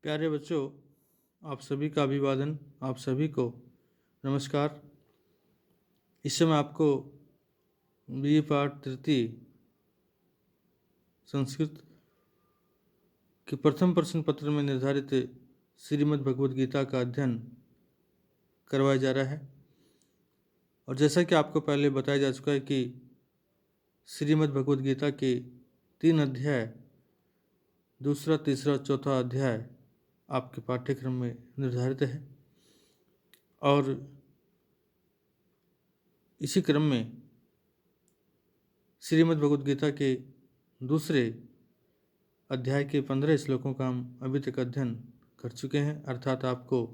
प्यारे बच्चों, आप सभी का अभिवादन, आप सभी को नमस्कार। इस समय आपको बी पाठ तृतीय संस्कृत के प्रथम प्रश्न पत्र में निर्धारित श्रीमद् भगवद गीता का अध्ययन करवाया जा रहा है। और जैसा कि आपको पहले बताया जा चुका है कि श्रीमद् भगवद गीता के 3 अध्याय, दूसरा, तीसरा, चौथा अध्याय आपके पाठ्यक्रम में निर्धारित है। और इसी क्रम में श्रीमद् भगवद गीता के दूसरे अध्याय के 15 श्लोकों का हम अभी तक अध्ययन कर चुके हैं, अर्थात आपको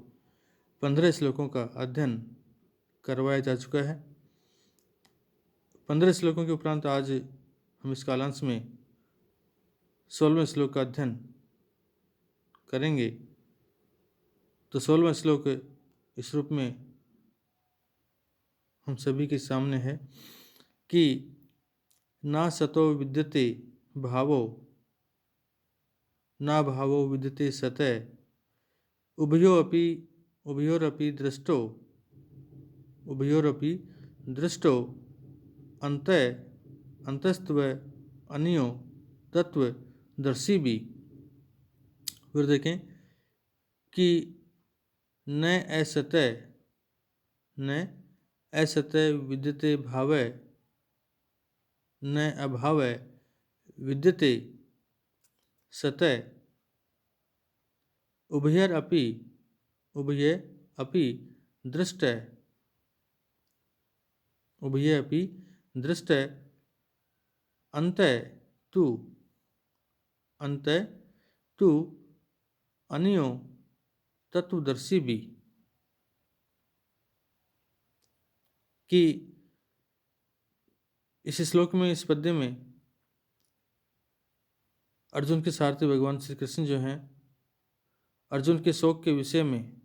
15 श्लोकों का अध्ययन करवाया जा चुका है। 15 श्लोकों के उपरांत आज हम इस कालांश में 16वें श्लोक का अध्ययन करेंगे। तो 16वां श्लोक इस रूप में हम सभी के सामने है कि ना सतो विद्यते भावो ना भावो विद्यते सतः उभयोरपि दृष्टो अंतस्त्व अन्यो तत्वदर्शी भी। फिर देखें कि न असतः विद्यते भावै न अभावै विद्यते सतः उभय अपि दृष्ट अंत तु अन्यो तत्वदर्शी भी। कि इस श्लोक में, इस पद्य में अर्जुन के सारथी भगवान श्री कृष्ण जो हैं, अर्जुन के शोक के विषय में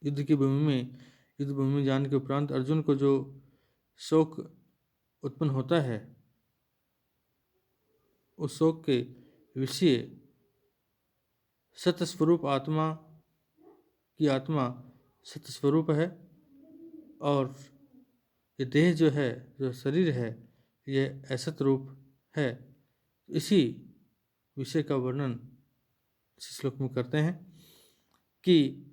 युद्ध भूमि में जाने के उपरांत अर्जुन को जो शोक उत्पन्न होता है, उस शोक के विषय सतस्वरूप आत्मा सतस्वरूप है, और ये देह जो है, जो शरीर है, ये असत रूप है। इसी विषय का वर्णन इस श्लोक में करते हैं कि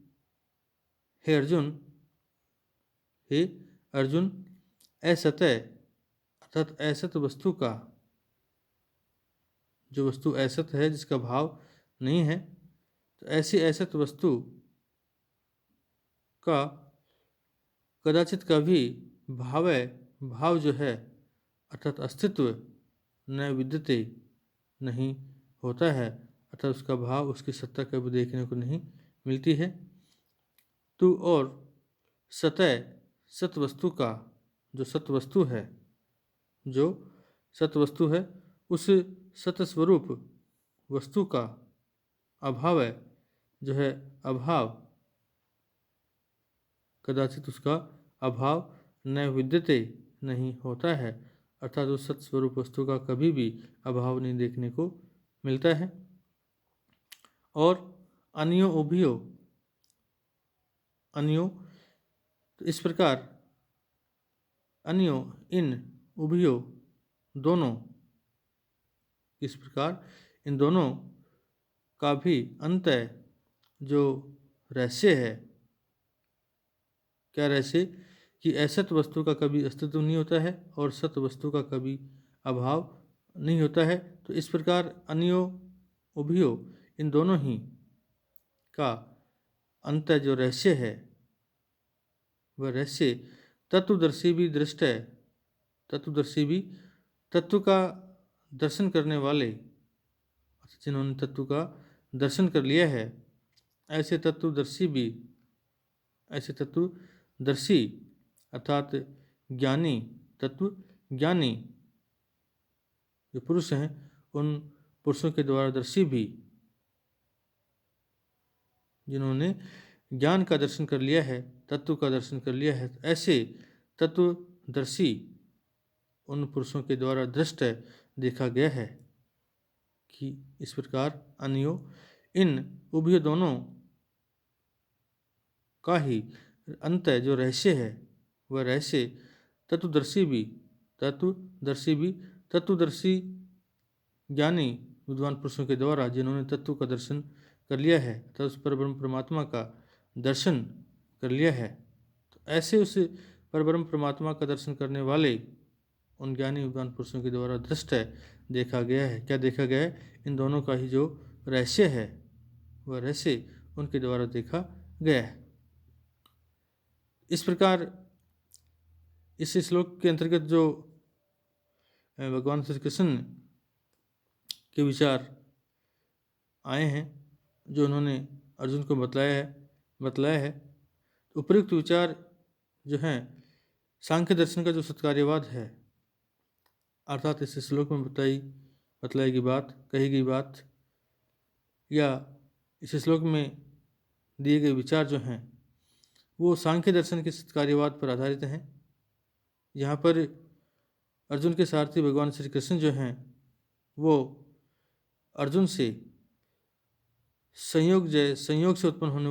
हे अर्जुन असत अर्थात असत वस्तु का, जो वस्तु असत है, जिसका भाव नहीं है, तो ऐसी असत वस्तु का कदाचित कभी भाव जो है अर्थात अस्तित्व न विद्यते नहीं होता है, अर्थात उसका भाव, उसकी सत्ता कभी देखने को नहीं मिलती है। तो और सत वस्तु का, जो सत्वस्तु है, उस सतस्वरूप वस्तु का अभाव है, जो है अभाव, कदाचित उसका अभाव न विद्यते नहीं होता है, अर्थात उस सत्स्वरूप वस्तु का कभी भी अभाव नहीं देखने को मिलता है। और अन्यो तो इस प्रकार अन्यो इन उभयो दोनों, इस प्रकार इन दोनों का भी अंत जो रहस्य है, क्या रहस्य, कि असत वस्तु का कभी अस्तित्व नहीं होता है और सत वस्तु का कभी अभाव नहीं होता है। तो इस प्रकार अन्यो उभयो, इन दोनों ही का अंत जो रहस्य है, वह रहस्य तत्वदर्शी भी दृष्ट है। तत्वदर्शी भी, तत्व का दर्शन करने वाले, जिन्होंने तत्व का दर्शन कर लिया है, ऐसे तत्वदर्शी अर्थात तत्वज्ञानी जो पुरुष हैं, उन पुरुषों के द्वारा दर्शी भी, जिन्होंने ज्ञान का दर्शन कर लिया है, तत्व का दर्शन कर लिया है, ऐसे तत्वदर्शी उन पुरुषों के द्वारा दृष्ट देखा गया है कि इस प्रकार अन्यो इन उभय दोनों का ही अंत जो रहस्य है वह रहस्य तत्वदर्शी ज्ञानी विद्वान पुरुषों के द्वारा जिन्होंने तत्व का दर्शन कर लिया है तथा उस परब्रह्म परमात्मा का दर्शन कर लिया है, तो ऐसे उस परब्रह्म परमात्मा का दर्शन करने वाले उन ज्ञानी विद्वान पुरुषों के द्वारा दृष्ट है, देखा गया है। क्या देखा गया है? इन दोनों का ही जो रहस्य है वह रहस्य उनके द्वारा देखा गया है। इस प्रकार इस श्लोक के अंतर्गत जो भगवान श्री कृष्ण के विचार आए हैं, जो उन्होंने अर्जुन को बतलाया है, तो उपयुक्त विचार जो हैं सांख्य दर्शन का जो सत्कार्यवाद है, अर्थात इस श्लोक में बतलाई गई बात, कही गई बात या इस श्लोक में दिए गए विचार जो हैं वो सांख्य दर्शन के सत्कार्यवाद पर आधारित हैं। यहाँ पर अर्जुन के सारथी भगवान श्री कृष्ण जो हैं वो अर्जुन से संयोग से उत्पन्न होने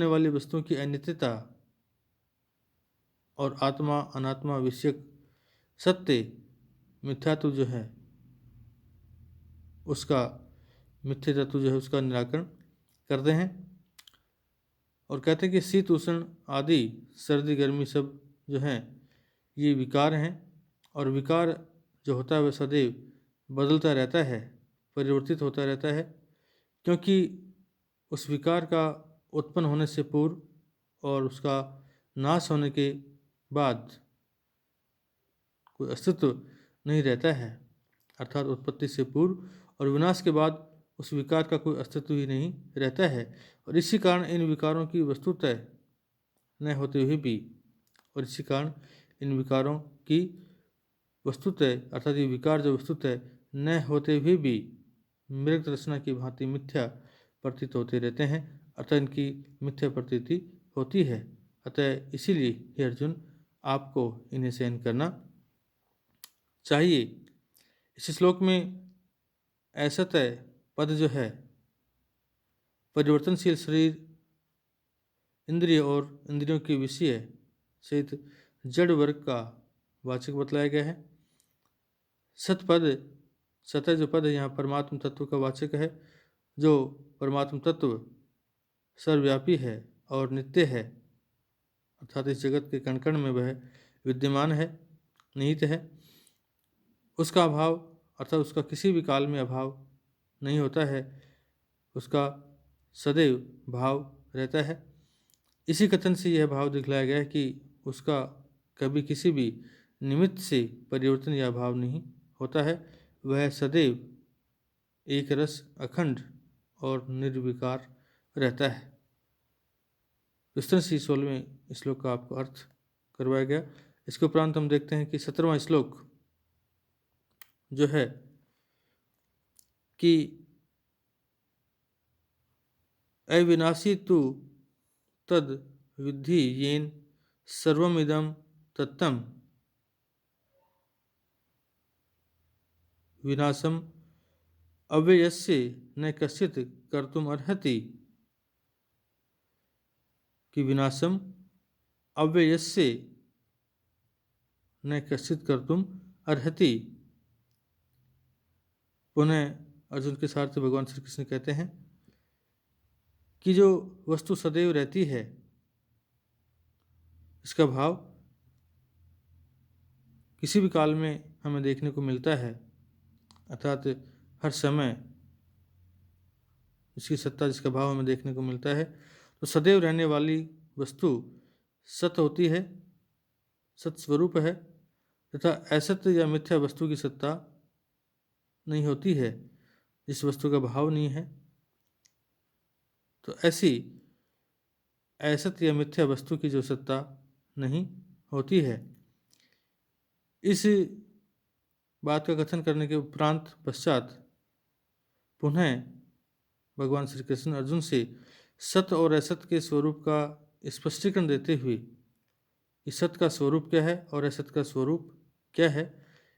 वाली वस्तुओं की अनित्यता और आत्मा अनात्मा विषयक सत्य मिथ्यात्व जो है उसका निराकरण करते हैं और कहते हैं कि शीत उष्ण आदि सर्दी गर्मी सब जो हैं ये विकार हैं, और विकार जो होता है वह सदैव बदलता रहता है, परिवर्तित होता रहता है, क्योंकि उस विकार का उत्पन्न होने से पूर्व और उसका नाश होने के बाद कोई अस्तित्व नहीं रहता है। अर्थात उत्पत्ति से पूर्व और विनाश के बाद उस विकार का कोई अस्तित्व ही नहीं रहता है। और इसी कारण इन विकारों की वस्तुतः न होते हुए भी अर्थात ये विकार जो वस्तुतः न होते हुए भी मृग रचना की भांति मिथ्या प्रतीत होते रहते हैं, अतः इनकी मिथ्या प्रतीति होती है। अतः इसीलिए हे अर्जुन आपको इन्हें सहन करना चाहिए। इस श्लोक में असतः पद जो है परिवर्तनशील शरीर, इंद्रिय और इंद्रियों के विषय सहित जड़ वर्ग का वाचक बतलाया गया है। सतः जो पद है यहाँ परमात्म तत्व का वाचक है, जो परमात्म तत्व सर्वव्यापी है और नित्य है, अर्थात इस जगत के कण कण में वह विद्यमान है, निहित है। उसका अभाव अर्थात उसका किसी भी काल में अभाव नहीं होता है, उसका सदैव भाव रहता है। इसी कथन से यह भाव दिखलाया गया है कि उसका कभी किसी भी निमित्त से परिवर्तन या भाव नहीं होता है, वह सदैव एक रस अखंड और निर्विकार रहता है। इस तरह से 16वें श्लोक का आपको अर्थ करवाया गया। इसके उपरांत हम देखते हैं कि 17वां श्लोक जो है कि अविनाशी तु तद विद्धि येन सर्वमिदं तत्तम विनाशम अव्ययस्य न कश्चित् कर्तुम अर्हति। कि विनाशम अव्ययस्य न कश्चित् कर्तुम अर्हति। पुनः अर्जुन के सारथी भगवान श्री कृष्ण कहते हैं कि जो वस्तु सदैव रहती है इसका भाव किसी भी काल में हमें देखने को मिलता है, अर्थात हर समय इसकी सत्ता जिसका भाव हमें देखने को मिलता है। तो सदैव रहने वाली वस्तु सत होती है, सत स्वरूप है, तथा असत्य या मिथ्या वस्तु की सत्ता नहीं होती है, जिस वस्तु का भाव नहीं है। तो ऐसी असत्य या मिथ्या वस्तु की जो सत्ता नहीं होती है, इस बात का कथन करने के उपरांत पश्चात पुनः भगवान श्री कृष्ण अर्जुन से सत्य और असत्य के स्वरूप का स्पष्टीकरण देते हुए कि सत्य का स्वरूप क्या है और असत्य का स्वरूप क्या है,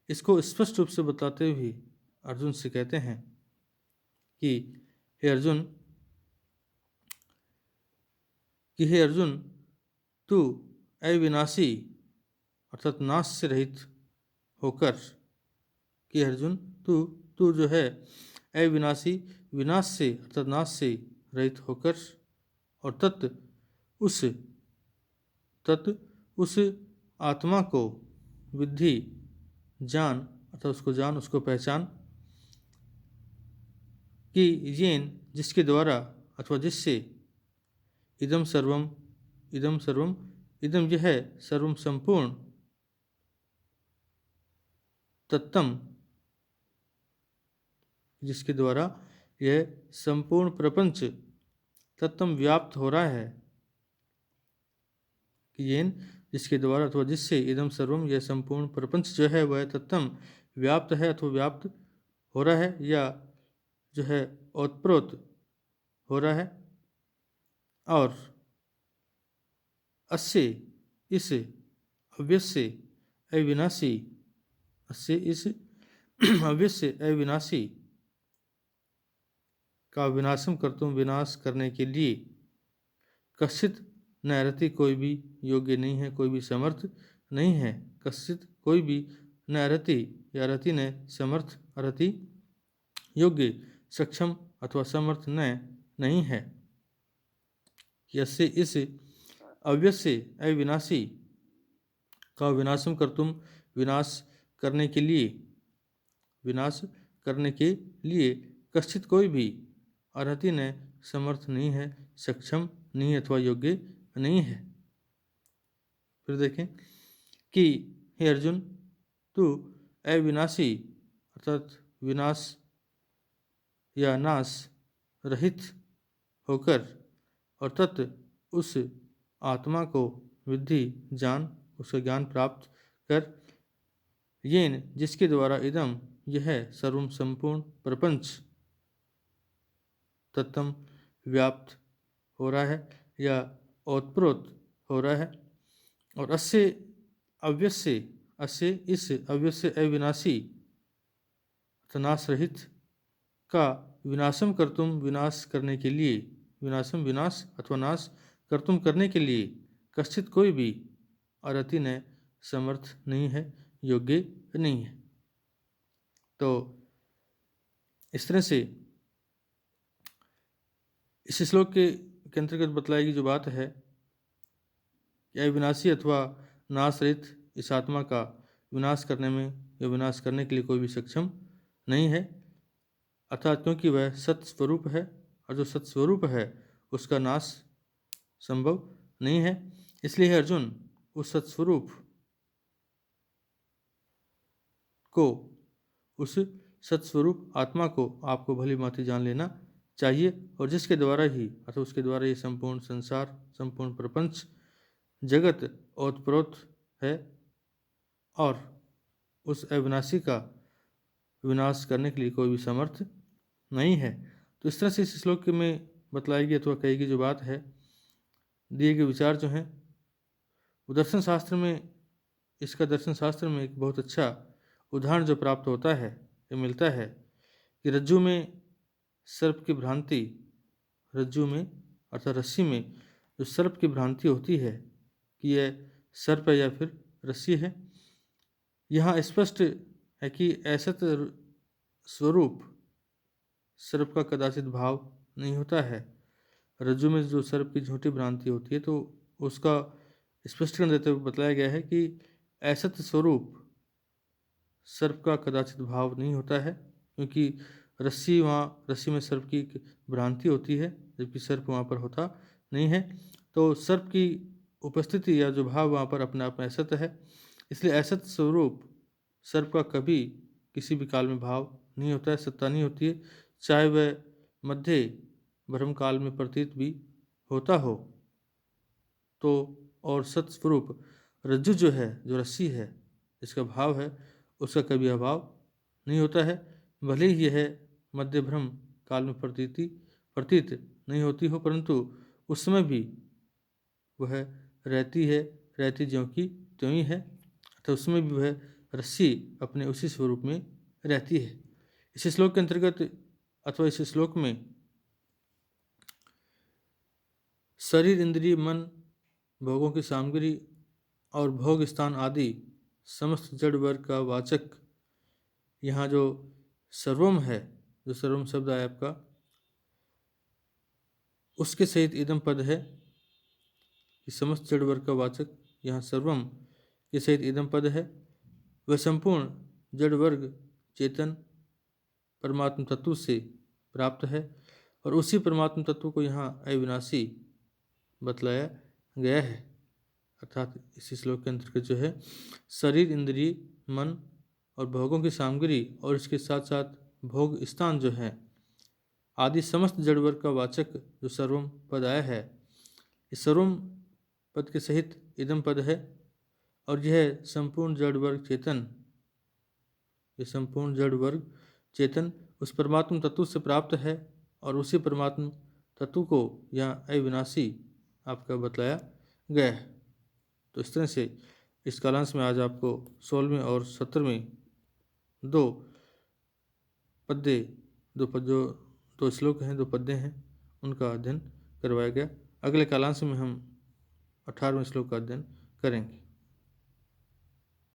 इसको स्पष्ट रूप से बताते हुए अर्जुन से कहते हैं कि हे अर्जुन, तू अविनाशी अर्थात नाश से रहित होकर, कि अर्जुन तू तू जो है अविनाशी, विनाश से अर्थात नाश से रहित होकर, और तत् उस आत्मा को विद्धि, जान अर्थात उसको जान, उसको पहचान, कि येन जिसके द्वारा अथवा जिससे इदम सर्वम इदम यह है सर्वम संपूर्ण, तत्तम जिसके द्वारा यह संपूर्ण प्रपंच तत्तम व्याप्त हो रहा है, कि येन जिसके द्वारा अथवा जिससे इदम सर्वम यह संपूर्ण प्रपंच जो है वह तत्तम व्याप्त है अथवा व्याप्त हो रहा है, या जो है ओतप्रोत हो रहा है, और अस्य इस अव्यस्य अविनाशी, अस्य इस अव्यस्य अविनाशी का विनाशम कर्तुम, विनाश करने के लिए कश्चित न रति, कोई भी योग्य नहीं है, कोई भी समर्थ नहीं है, कश्चित कोई भी न रति या रति ने समर्थ, रति योग्य, सक्षम अथवा समर्थ न नहीं है, यस्य इस अव्यस्य अविनाशी का विनाशम कर्तुम, विनाश करने के लिए, विनाश करने के लिए कश्चित कोई भी अर्हति ने समर्थ नहीं है, सक्षम नहीं है अथवा योग्य नहीं है। फिर देखें कि हे अर्जुन, तू अविनाशी अर्थात विनाश या नाश रहित होकर, और तत् उस आत्मा को विद्धि, जान, उसका ज्ञान प्राप्त कर, येन जिसके द्वारा इदम यह सर्वम संपूर्ण प्रपंच तत्तम व्याप्त हो रहा है या ओतप्रोत हो रहा है, और अस्य इस अव्यस्य अविनाशी नाश रहित का विनाशम कर्तुम, विनाश करने के लिए, विनाशम विनाश अथवा नाश कर्तुम करने के लिए कश्चित कोई भी अरति ने समर्थ नहीं है, योग्य नहीं है। तो इस तरह से इस श्लोक के अंतर्गत बतलाई गई जो बात है कि अविनाशी अथवा नाश रहित इस आत्मा का विनाश करने में या विनाश करने के लिए कोई भी सक्षम नहीं है, अर्थात क्योंकि वह सत्स्वरूप है, और जो सत्स्वरूप है उसका नाश संभव नहीं है। इसलिए अर्जुन, उस सत्स्वरूप को, उस सत्स्वरूप आत्मा को आपको भली भांति जान लेना चाहिए, और जिसके द्वारा ही अथवा उसके द्वारा ये संपूर्ण संसार, संपूर्ण प्रपंच जगत ओतप्रोत है, और उस अविनाशी का विनाश करने के लिए कोई भी समर्थ नहीं है। तो इस तरह से इस श्लोक में बतलाई गई अथवा कही गई जो बात है, दिए गए विचार जो हैं, वो दर्शन शास्त्र में, इसका दर्शन शास्त्र में एक बहुत अच्छा उदाहरण जो प्राप्त होता है, ये मिलता है कि रज्जु में सर्प की भ्रांति, रज्जु में अर्थात रस्सी में जो सर्प की भ्रांति होती है कि यह सर्प है या फिर रस्सी है, यहाँ स्पष्ट है कि ऐसा स्वरूप सर्प का कदाचित भाव नहीं होता है। रज्जु में जो सर्प की झूठी भ्रांति होती है, तो उसका स्पष्टीकरण देते हुए बतलाया गया है कि ऐसा स्वरूप सर्प का कदाचित भाव नहीं होता है, क्योंकि रस्सी में सर्प की भ्रांति होती है, जबकि सर्प वहाँ पर होता नहीं है। तो सर्प की उपस्थिति या जो भाव वहाँ पर अपने आप में असत है, इसलिए असत स्वरूप सर्प का कभी किसी भी काल में भाव नहीं होता है, सत्ता नहीं होती है, चाहे वह मध्य ब्रह्म काल में प्रतीत भी होता हो। तो और सत्स्वरूप रज्जु जो है, जो रस्सी है, इसका भाव है, उसका कभी अभाव नहीं होता है, भले ही यह मध्य ब्रह्म काल में प्रतीत नहीं होती हो, परंतु उस समय भी वह रहती है, रहती ज्यों की त्यों ही है, तो उसमें भी वह रस्सी अपने उसी स्वरूप में रहती है। इस श्लोक के अंतर्गत अथवा इस श्लोक में शरीर, इंद्रिय, मन, भोगों की सामग्री और भोग स्थान आदि समस्त जड़ वर्ग का वाचक यहाँ जो सर्वम है, जो सर्वम शब्द आया आपका, उसके सहित इदम पद है कि समस्त जड़ वर्ग का वाचक यहाँ सर्वम के सहित इदम पद है। वह संपूर्ण जड़ वर्ग चेतन परमात्म तत्व से प्राप्त है और उसी परमात्म तत्व को यहाँ अविनाशी बतलाया गया है। अर्थात इसी श्लोक के अंतर्गत जो है शरीर, इंद्रिय, मन और भोगों की सामग्री और इसके साथ साथ भोग स्थान जो है आदि समस्त जड़ वर्ग का वाचक जो सर्वम पद आया है, इस सर्वम पद के सहित इदम पद है और यह संपूर्ण जड़ वर्ग चेतन, ये संपूर्ण जड़ वर्ग चेतन उस परमात्म तत्व से प्राप्त है और उसी परमात्म तत्व को यहाँ अविनाशी आपका बतलाया गया है। तो इस तरह से इस कालांश में आज आपको 16वें और 17वें दो पद्य, दो श्लोक हैं, दो पद्य हैं, उनका अध्ययन करवाया गया। अगले कालांश में हम 18वें श्लोक का अध्ययन करेंगे।